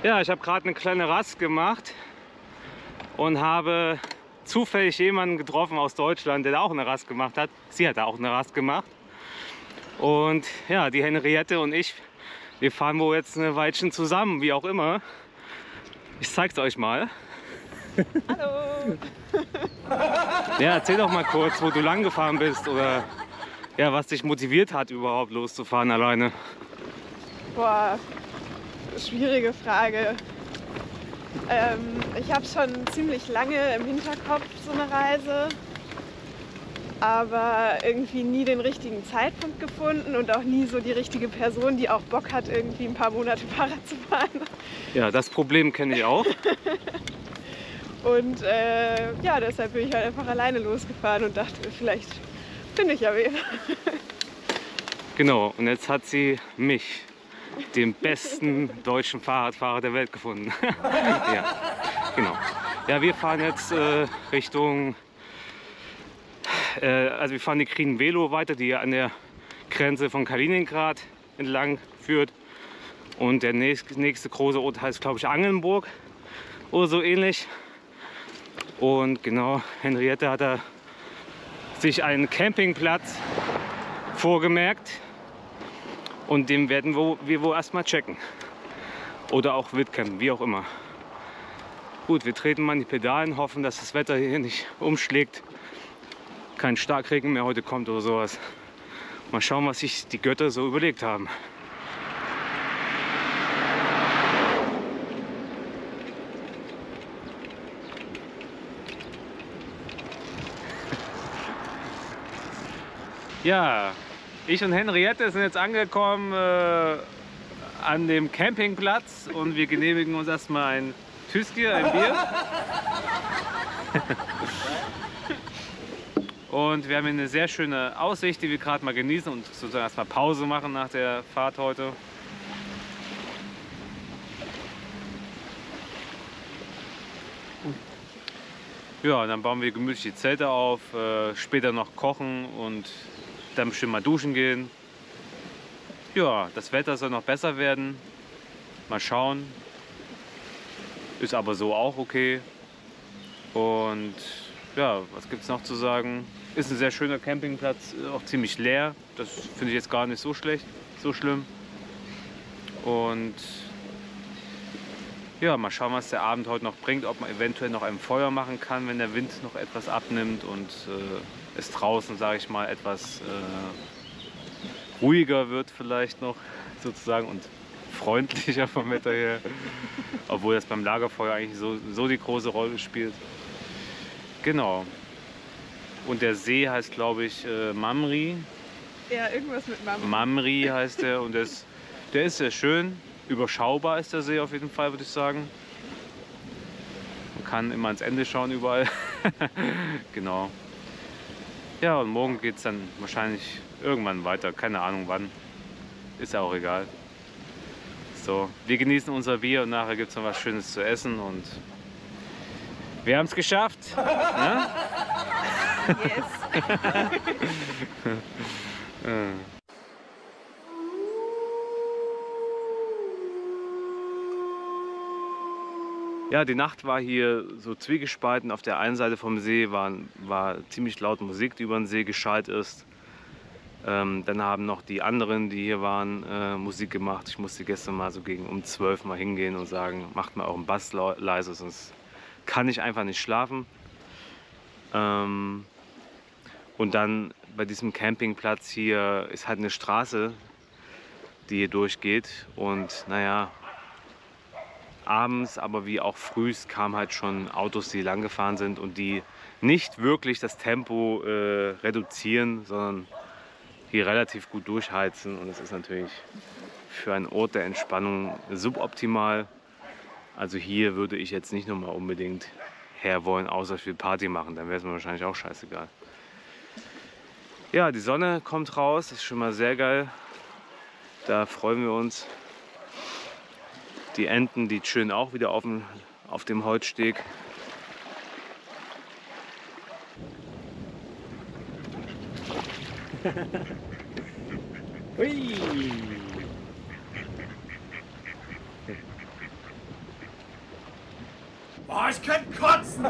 Ja, ich habe gerade eine kleine Rast gemacht und habe zufällig jemanden getroffen aus Deutschland, der da auch eine Rast gemacht hat. Sie hat da auch eine Rast gemacht. Und ja, die Henriette und ich, wir fahren wohl jetzt eine Weilchen zusammen, wie auch immer. Ich zeig's euch mal. Hallo! Ja, erzähl doch mal kurz, wo du lang gefahren bist oder ja, was dich motiviert hat, überhaupt loszufahren alleine. Boah, schwierige Frage. Ich habe schon ziemlich lange im Hinterkopf so eine Reise, aber irgendwie nie den richtigen Zeitpunkt gefunden und auch nie so die richtige Person, die auch Bock hat, irgendwie ein paar Monate Fahrrad zu fahren. Ja, das Problem kenne ich auch. Und ja, deshalb bin ich halt einfach alleine losgefahren und dachte, vielleicht finde ich ja wen. Genau, und jetzt hat sie mich, den besten deutschen Fahrradfahrer der Welt, gefunden. Ja, genau. Ja, wir fahren jetzt Richtung, also wir fahren die Krin-Velo weiter, die an der Grenze von Kaliningrad entlang führt. Und der nächste große Ort heißt, glaube ich, Angelnburg oder so ähnlich. Und genau, Henriette hat da sich einen Campingplatz vorgemerkt. Und den werden wir wohl erstmal checken. Oder auch wildcampen, wie auch immer. Gut, wir treten mal in die Pedalen, hoffen, dass das Wetter hier nicht umschlägt. Kein Starkregen mehr heute kommt oder sowas. Mal schauen, was sich die Götter so überlegt haben. Ja, ich und Henriette sind jetzt angekommen an dem Campingplatz und wir genehmigen uns erstmal ein Tüski, ein Bier. Und wir haben hier eine sehr schöne Aussicht, die wir gerade mal genießen und sozusagen erstmal Pause machen nach der Fahrt heute. Ja, und dann bauen wir gemütlich die Zelte auf, später noch kochen und dann bestimmt mal duschen gehen. Ja, das Wetter soll noch besser werden. Mal schauen. Ist aber so auch okay. Und ja, was gibt es noch zu sagen? Ist ein sehr schöner Campingplatz, auch ziemlich leer. Das finde ich jetzt gar nicht so schlecht, so schlimm. Und ja, mal schauen, was der Abend heute noch bringt. Ob man eventuell noch ein Feuer machen kann, wenn der Wind noch etwas abnimmt und es draußen, sage ich mal, etwas ruhiger wird vielleicht noch sozusagen und freundlicher vom Wetter her. Obwohl das beim Lagerfeuer eigentlich so die große Rolle spielt. Genau. Und der See heißt, glaube ich, Mamri. Ja, irgendwas mit Mama. Mamri heißt der und der ist sehr schön. Überschaubar ist der See auf jeden Fall, würde ich sagen. Man kann immer ans Ende schauen überall. Genau. Ja, und morgen geht es dann wahrscheinlich irgendwann weiter. Keine Ahnung wann. Ist ja auch egal. So, wir genießen unser Bier und nachher gibt es noch was Schönes zu essen und wir haben es geschafft. Ne? Yes. Ja, die Nacht war hier so zwiegespalten. Auf der einen Seite vom See war ziemlich laut Musik, die über den See geschallt ist. Dann haben noch die anderen, die hier waren, Musik gemacht. Ich musste gestern mal so gegen um 12 mal hingehen und sagen, macht mal euren Bass leise, sonst kann ich einfach nicht schlafen. Und dann bei diesem Campingplatz hier ist halt eine Straße, die hier durchgeht. Und naja, abends, aber wie auch frühs kamen halt schon Autos, die lang gefahren sind und die nicht wirklich das Tempo reduzieren, sondern hier relativ gut durchheizen. Und das ist natürlich für einen Ort der Entspannung suboptimal. Also hier würde ich jetzt nicht nochmal unbedingt her wollen, außer ich will Party machen. Dann wäre es mir wahrscheinlich auch scheißegal. Ja, die Sonne kommt raus, das ist schon mal sehr geil. Da freuen wir uns. Die Enten, die chillen auch wieder auf dem Holzsteg. Hui. Boah, ich könnte kotzen!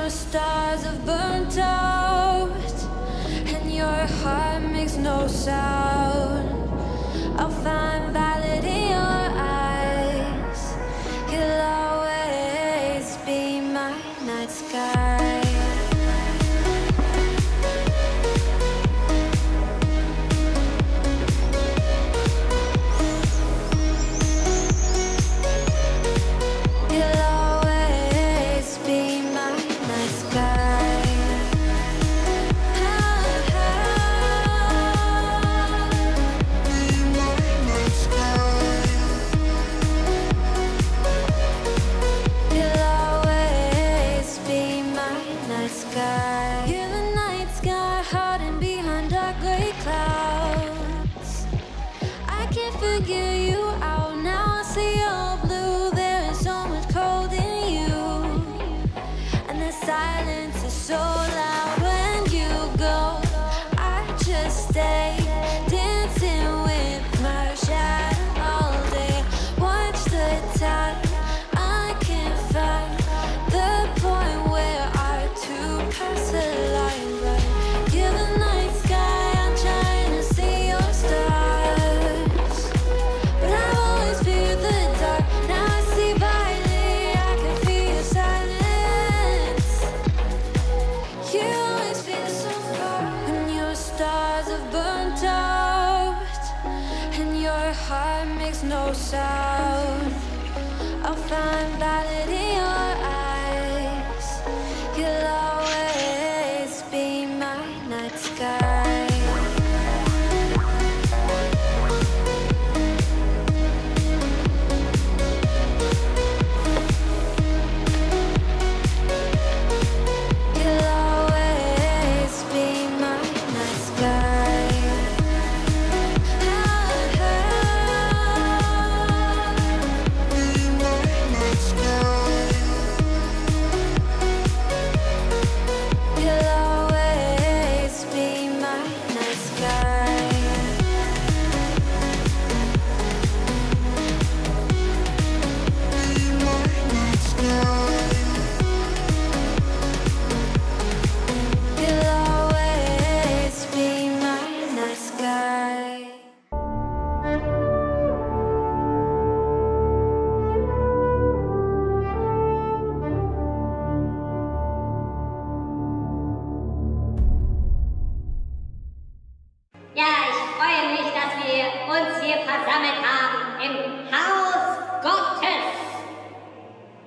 Stars have burnt out and your heart makes no sound. I'll find valid in your eyes. You'll always be my night sky. No sound. I'll find valid in your eyes. You'll always be my night sky. You'll always be my night sky.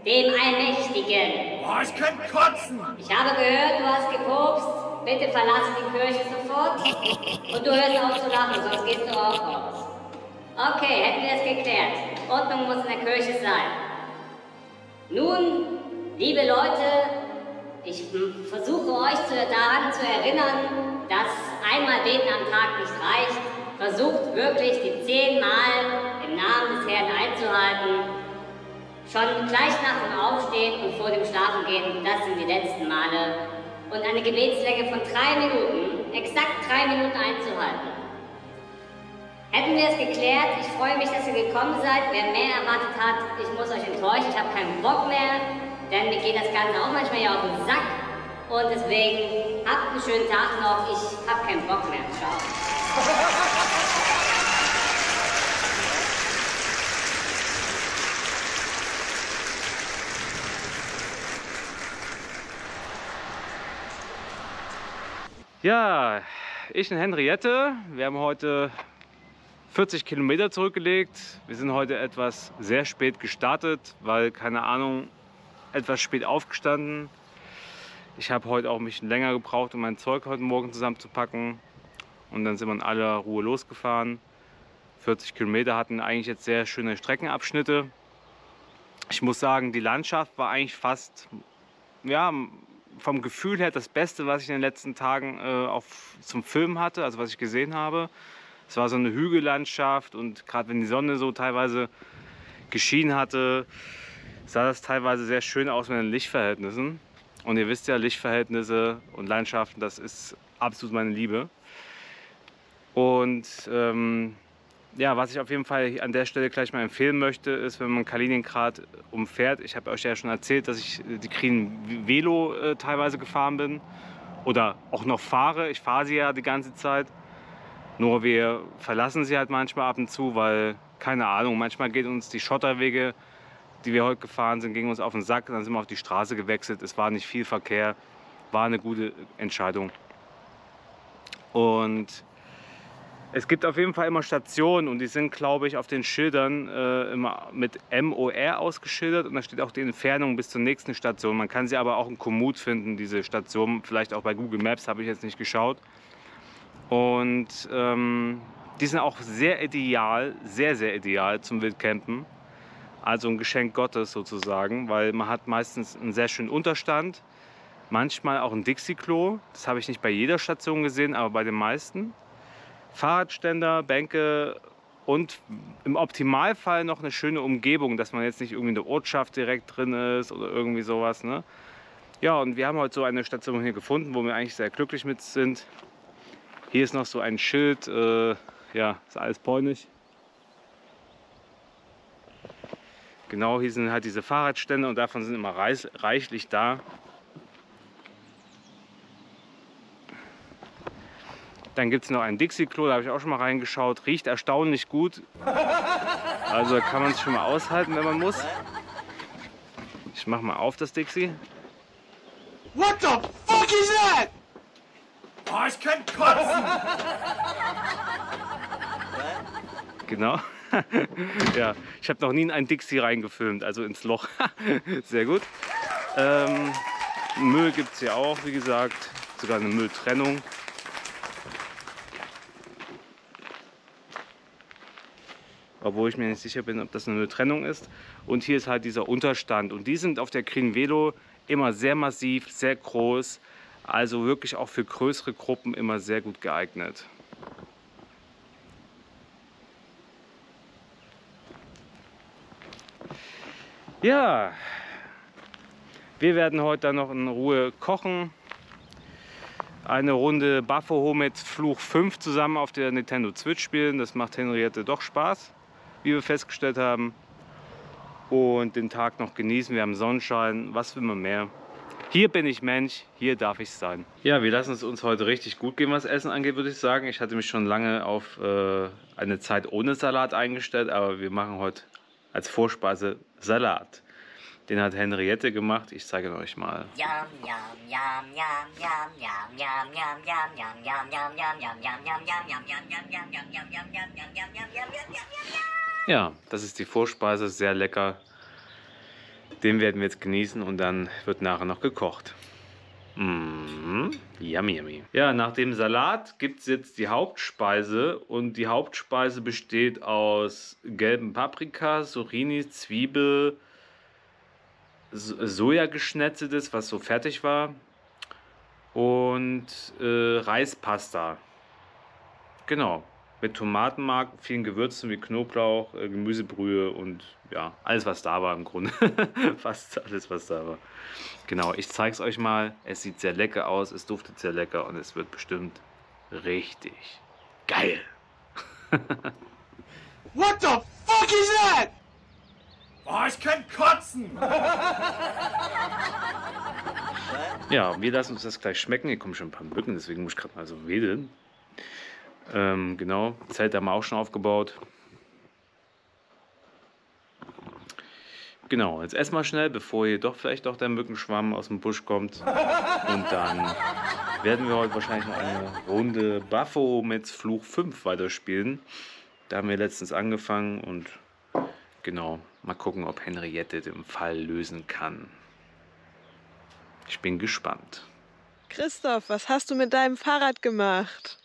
Dem Allmächtigen. Boah, ich könnte kotzen! Ich habe gehört, du hast gepupst. Bitte verlasse die Kirche sofort. Und du hörst auf zu lachen, sonst gehst du auch raus. Okay, hätten wir es geklärt. Ordnung muss in der Kirche sein. Nun, liebe Leute, ich versuche euch daran zu erinnern, dass einmal beten am Tag nicht reicht. Versucht wirklich die 10 Mal im Namen des Herrn einzuhalten. Schon gleich nach dem Aufstehen und vor dem Schlafengehen, das sind die letzten Male. Und eine Gebetslänge von 3 Minuten, exakt 3 Minuten einzuhalten. Hätten wir es geklärt, ich freue mich, dass ihr gekommen seid. Wer mehr erwartet hat, ich muss euch enttäuschen, ich habe keinen Bock mehr, denn mir geht das Ganze auch manchmal hier auf den Sack. Und deswegen, habt einen schönen Tag noch, ich habe keinen Bock mehr. Ciao. Ja, ich und Henriette, wir haben heute 40 Kilometer zurückgelegt. Wir sind heute etwas sehr spät gestartet, weil, keine Ahnung, etwas spät aufgestanden. Ich habe heute auch ein bisschen länger gebraucht, um mein Zeug heute Morgen zusammenzupacken. Und dann sind wir in aller Ruhe losgefahren. 40 Kilometer, hatten eigentlich jetzt sehr schöne Streckenabschnitte. Ich muss sagen, die Landschaft war eigentlich fast, ja, vom Gefühl her das Beste, was ich in den letzten Tagen auch zum Filmen hatte, also was ich gesehen habe. Es war so eine Hügellandschaft und gerade wenn die Sonne so teilweise geschienen hatte, sah das teilweise sehr schön aus mit den Lichtverhältnissen. Und ihr wisst ja, Lichtverhältnisse und Landschaften, das ist absolut meine Liebe. Und ja, was ich auf jeden Fall an der Stelle gleich mal empfehlen möchte, ist, wenn man Kaliningrad umfährt. Ich habe euch ja schon erzählt, dass ich die Green Velo teilweise gefahren bin oder auch noch fahre. Ich fahre sie ja die ganze Zeit. Nur wir verlassen sie halt manchmal ab und zu, weil, keine Ahnung, manchmal geht uns die Schotterwege, die wir heute gefahren sind, gingen uns auf den Sack. Dann sind wir auf die Straße gewechselt. Es war nicht viel Verkehr. War eine gute Entscheidung. Und es gibt auf jeden Fall immer Stationen und die sind, glaube ich, auf den Schildern immer mit MOR ausgeschildert. Und da steht auch die Entfernung bis zur nächsten Station. Man kann sie aber auch in Komoot finden, diese Station. Vielleicht auch bei Google Maps, habe ich jetzt nicht geschaut. Und die sind auch sehr ideal, sehr, sehr ideal zum Wildcampen. Also ein Geschenk Gottes sozusagen, weil man hat meistens einen sehr schönen Unterstand. Manchmal auch ein Dixie-Klo. Das habe ich nicht bei jeder Station gesehen, aber bei den meisten. Fahrradständer, Bänke und im Optimalfall noch eine schöne Umgebung, dass man jetzt nicht irgendwie in der Ortschaft direkt drin ist oder irgendwie sowas. Ne? Ja, und wir haben heute so eine Station hier gefunden, wo wir eigentlich sehr glücklich mit sind. Hier ist noch so ein Schild, ja, ist alles polnisch. Genau, hier sind halt diese Fahrradstände und davon sind immer reichlich da. Dann gibt es noch ein Dixie-Klo, da habe ich auch schon mal reingeschaut. Riecht erstaunlich gut. Also kann man es schon mal aushalten, wenn man muss. Ich mache mal auf das Dixie. What the fuck is that? Oh, ich kann kotzen! Genau. Ja, ich habe noch nie in ein Dixie reingefilmt, also ins Loch. Sehr gut. Müll gibt es hier auch, wie gesagt. Sogar eine Mülltrennung. Obwohl ich mir nicht sicher bin, ob das eine Trennung ist. Und hier ist halt dieser Unterstand. Und die sind auf der Green Velo immer sehr massiv, sehr groß. Also wirklich auch für größere Gruppen immer sehr gut geeignet. Ja, wir werden heute dann noch in Ruhe kochen. Eine Runde Baphomets Fluch 5 zusammen auf der Nintendo Switch spielen. Das macht Henriette doch Spaß, wie wir festgestellt haben. Und den Tag noch genießen. Wir haben Sonnenschein. Was will man mehr? Hier bin ich Mensch, hier darf ich sein. Ja, wir lassen es uns heute richtig gut gehen, was Essen angeht, würde ich sagen. Ich hatte mich schon lange auf eine Zeit ohne Salat eingestellt, aber wir machen heute als Vorspeise Salat. Den hat Henriette gemacht. Ich zeige ihn euch mal. Ja, das ist die Vorspeise, sehr lecker. Den werden wir jetzt genießen und dann wird nachher noch gekocht. Yummy, yummy. Ja, nach dem Salat gibt es jetzt die Hauptspeise und die Hauptspeise besteht aus gelben Paprika, Zucchini, Zwiebel, Sojageschnetzeltes, was so fertig war und Reispasta. Genau, mit Tomatenmark, vielen Gewürzen wie Knoblauch, Gemüsebrühe und ja, alles was da war im Grunde. Fast alles was da war. Genau, ich zeige es euch mal. Es sieht sehr lecker aus, es duftet sehr lecker und es wird bestimmt richtig geil. What the fuck is that? Oh, ich kann kotzen! Ja, wir lassen uns das gleich schmecken. Hier kommen schon ein paar Mücken, deswegen muss ich gerade mal so wedeln. Genau, Zelt haben wir auch schon aufgebaut. Genau, jetzt erstmal schnell, bevor hier doch vielleicht doch der Mückenschwamm aus dem Busch kommt. Und dann werden wir heute wahrscheinlich noch eine Runde Baphomets Fluch 5 weiterspielen. Da haben wir letztens angefangen und genau, mal gucken, ob Henriette den Fall lösen kann. Ich bin gespannt. Christoph, was hast du mit deinem Fahrrad gemacht?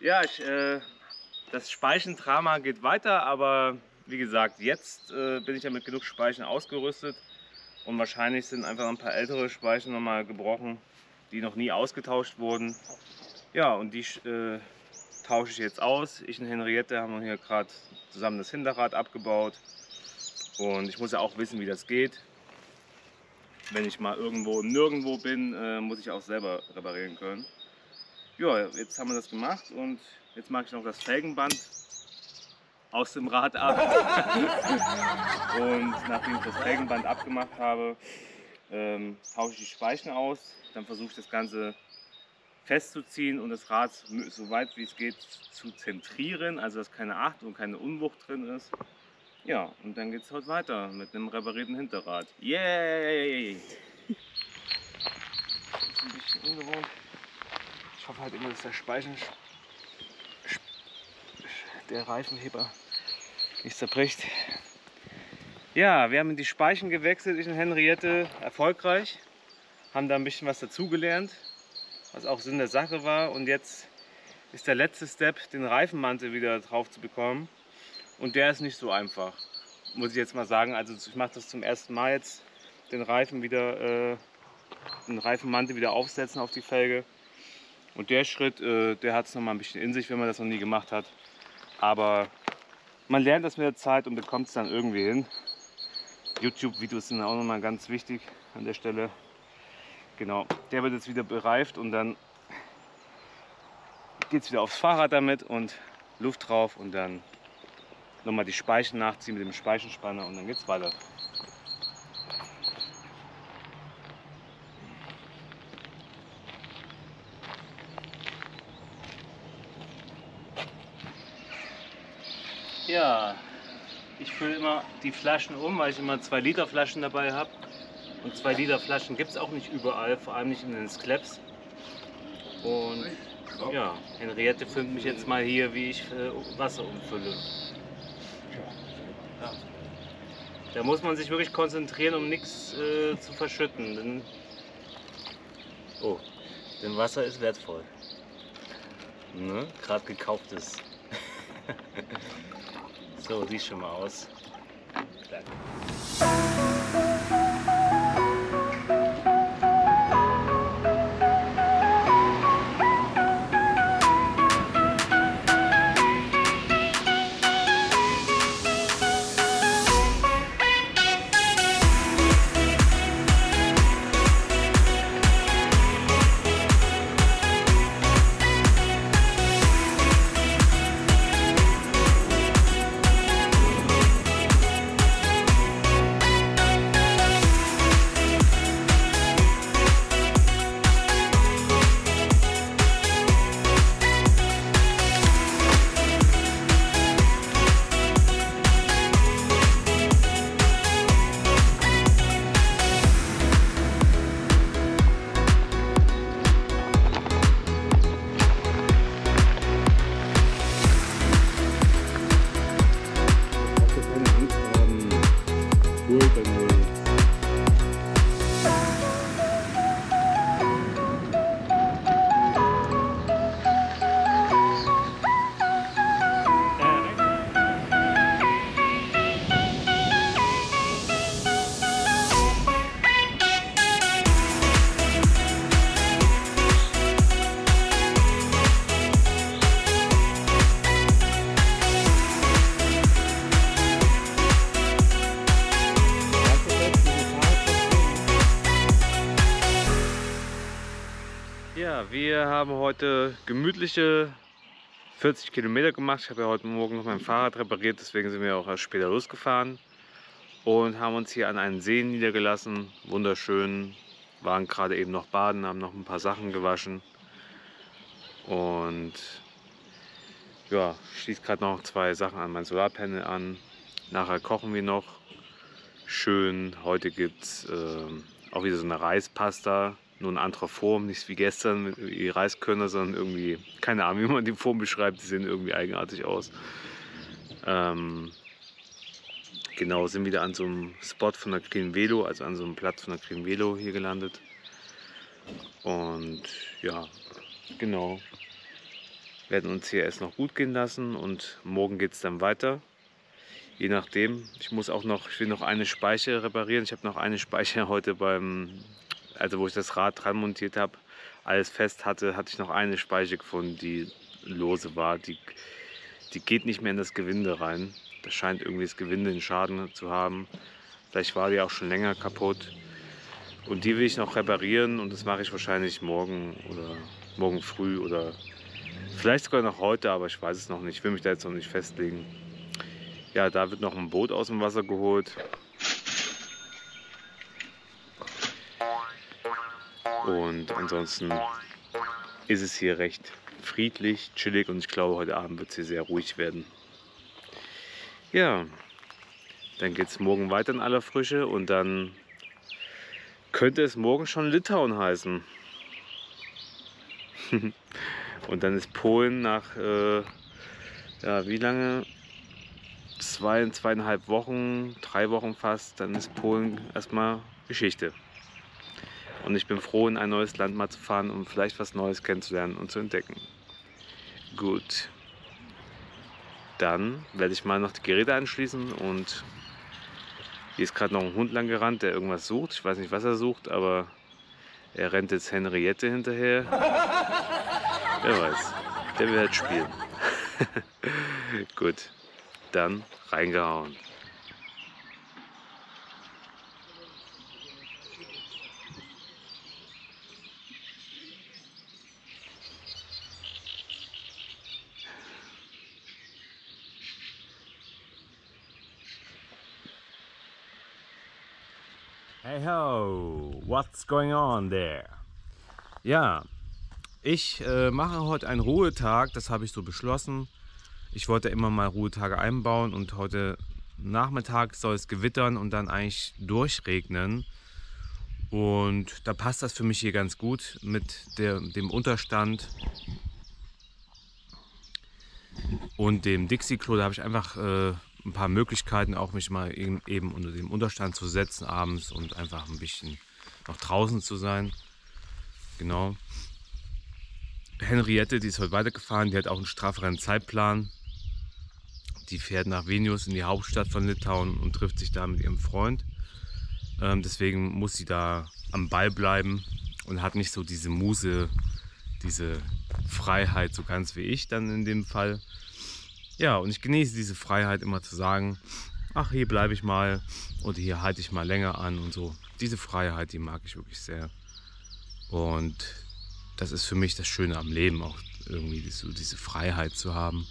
Ja, ich Das Speichendrama geht weiter, aber wie gesagt, jetzt bin ich ja mit genug Speichen ausgerüstet und wahrscheinlich sind einfach ein paar ältere Speichen nochmal gebrochen, die noch nie ausgetauscht wurden. Ja, und die tausche ich jetzt aus. Ich und Henriette haben hier gerade zusammen das Hinterrad abgebaut und ich muss ja auch wissen, wie das geht. Wenn ich mal irgendwo nirgendwo bin, muss ich auch selber reparieren können. Ja, jetzt haben wir das gemacht und jetzt mache ich noch das Felgenband aus dem Rad ab. Und nachdem ich das Felgenband abgemacht habe, tausche ich die Speichen aus. Dann versuche ich das Ganze festzuziehen und das Rad so weit wie es geht zu zentrieren, also dass keine Acht und keine Unwucht drin ist. Ja, und dann geht es heute weiter mit einem reparierten Hinterrad. Yay! Das ist ein bisschen ungewohnt. Ich hoffe halt immer, dass der Reifenheber nicht zerbricht. Ja, wir haben die Speichen gewechselt, ich und Henriette, erfolgreich. Haben da ein bisschen was dazugelernt, was auch Sinn der Sache war. Und jetzt ist der letzte Step, den Reifenmantel wieder drauf zu bekommen. Und der ist nicht so einfach, muss ich jetzt mal sagen. Also ich mache das zum ersten Mal jetzt, den Reifenmantel wieder aufsetzen auf die Felge. Und der Schritt, der hat es noch mal ein bisschen in sich, wenn man das noch nie gemacht hat. Aber man lernt das mit der Zeit und bekommt es dann irgendwie hin. YouTube-Videos sind auch noch mal ganz wichtig an der Stelle. Genau, der wird jetzt wieder bereift und dann geht es wieder aufs Fahrrad damit und Luft drauf und dann nochmal die Speichen nachziehen mit dem Speichenspanner und dann geht es weiter. Ja, ich fülle immer die Flaschen um, weil ich immer 2 Liter Flaschen dabei habe. Und 2 Liter Flaschen gibt es auch nicht überall, vor allem nicht in den Skleps. Und ja, Henriette filmt mich jetzt mal hier, wie ich Wasser umfülle. Ja. Da muss man sich wirklich konzentrieren, um nichts zu verschütten. Denn Wasser ist wertvoll. Ne? Gerade gekauftes. So, sieht schon mal aus. Danke. Ja, wir haben heute gemütliche 40 Kilometer gemacht. Ich habe ja heute Morgen noch mein Fahrrad repariert, deswegen sind wir auch erst später losgefahren und haben uns hier an einen See niedergelassen. Wunderschön, waren gerade eben noch baden, haben noch ein paar Sachen gewaschen und ja, schließt gerade noch 2 Sachen an mein Solarpanel an. Nachher kochen wir noch schön. Heute gibt es auch wieder so eine Reispasta. Nur in anderer Form, nicht wie gestern mit die Reiskörner, sondern irgendwie, keine Ahnung, wie man die Form beschreibt, die sehen irgendwie eigenartig aus. Genau, sind wieder an so einem Spot von der Green Velo, also an so einem Platz von der Green Velo hier gelandet. Und ja, genau. werden uns hier erst noch gut gehen lassen und morgen geht es dann weiter. Je nachdem. Ich will noch eine Speiche reparieren. Ich habe noch eine Speiche heute wo ich das Rad dran montiert habe, alles fest hatte, hatte ich noch eine Speiche gefunden, die lose war. Die geht nicht mehr in das Gewinde rein. Das scheint irgendwie das Gewinde einen Schaden zu haben. Vielleicht war die auch schon länger kaputt. Und die will ich noch reparieren und das mache ich wahrscheinlich morgen oder morgen früh oder vielleicht sogar noch heute, aber ich weiß es noch nicht. Ich will mich da jetzt noch nicht festlegen. Ja, da wird noch ein Boot aus dem Wasser geholt. Und ansonsten ist es hier recht friedlich, chillig und ich glaube, heute Abend wird es hier sehr ruhig werden. Ja, dann geht es morgen weiter in aller Frische und dann könnte es morgen schon Litauen heißen. Und dann ist Polen nach, wie lange? 2,5 Wochen, 3 Wochen fast, dann ist Polen erstmal Geschichte. Und ich bin froh, in ein neues Land mal zu fahren, um vielleicht was Neues kennenzulernen und zu entdecken. Gut. Dann werde ich mal noch die Geräte anschließen und hier ist gerade noch ein Hund lang gerannt, der irgendwas sucht. Ich weiß nicht, was er sucht, aber er rennt jetzt Henriette hinterher. Wer weiß, der will halt spielen. Gut, dann reingehauen. Hey ho, what's going on there? Ja, ich mache heute einen Ruhetag, das habe ich so beschlossen. Ich wollte immer mal Ruhetage einbauen und heute Nachmittag soll es gewittern und dann eigentlich durchregnen. Und da passt das für mich hier ganz gut mit dem Unterstand und dem Dixie-Klo. Da habe ich einfach ein paar Möglichkeiten, auch mich mal eben unter dem Unterstand zu setzen abends und einfach ein bisschen noch draußen zu sein. Genau. Henriette, die ist heute weitergefahren, die hat auch einen strafferen Zeitplan. Die fährt nach Vilnius in die Hauptstadt von Litauen und trifft sich da mit ihrem Freund. Deswegen muss sie da am Ball bleiben und hat nicht so diese Muse, diese Freiheit so ganz wie ich dann in dem Fall. Ja, und ich genieße diese Freiheit immer zu sagen, ach, hier bleibe ich mal oder hier halte ich mal länger an und so. Diese Freiheit, die mag ich wirklich sehr. Und das ist für mich das Schöne am Leben, auch irgendwie diese Freiheit zu haben.